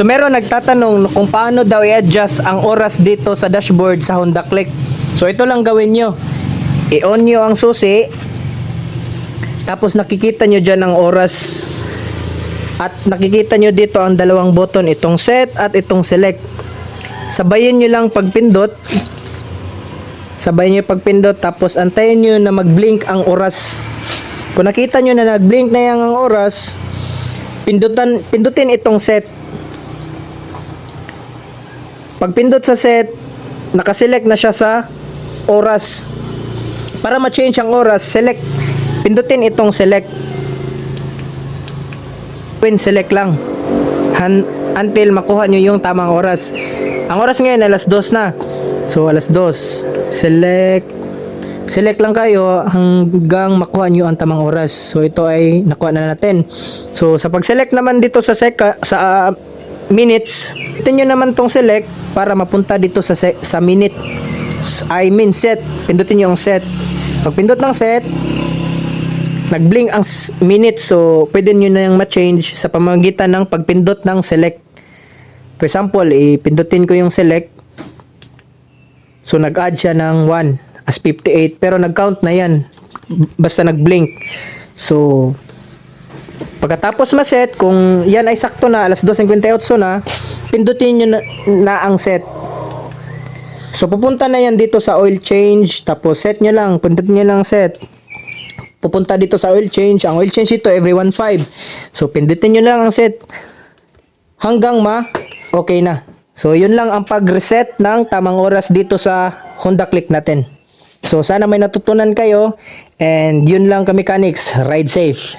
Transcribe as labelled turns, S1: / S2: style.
S1: So meron nagtatanong kung paano daw i-adjust ang oras dito sa dashboard sa Honda Click. So ito lang gawin nyo. I-on nyo ang susi. Tapos nakikita nyo dyan ang oras. At nakikita nyo dito ang dalawang button. Itong set at itong select. Sabayin nyo lang pagpindot. Sabayin nyo pagpindot. Tapos antayin nyo na mag-blink ang oras. Kung nakita nyo na nag-blink na yung ang oras, pindutin itong set. Pag pindot sa set, nakaselect na siya sa oras. Para ma-change ang oras, pindutin itong select. Select lang until makuha nyo yung tamang oras. Ang oras ngayon alas 2 na. So alas 2, select lang kayo hanggang makuha nyo ang tamang oras. So ito ay nakuha na natin. So sa pag-select naman dito sa minutes, ito nyo naman tong select para mapunta dito sa minute. Set. Pindutin nyo ang set. Pag pindot ng set, nag-blink ang minute. So pwede nyo na yung ma-change sa pamamagitan ng pagpindot ng select. For example, ipindutin ko yung select. So nag-add siya ng 1 as 58, pero nag-count na yan basta nag-blink. So pagkatapos ma-set, kung yan ay sakto na alas 2:58 na, pindutin nyo na ang set. So pupunta na yan dito sa oil change. Tapos set nyo lang, pindutin nyo lang set. Pupunta dito sa oil change. Ang oil change ito every 1.5. So pindutin nyo lang ang set hanggang okay na. So yun lang ang pag-reset ng tamang oras dito sa Honda Click natin. So sana may natutunan kayo, and yun lang ka mechanics. Ride safe.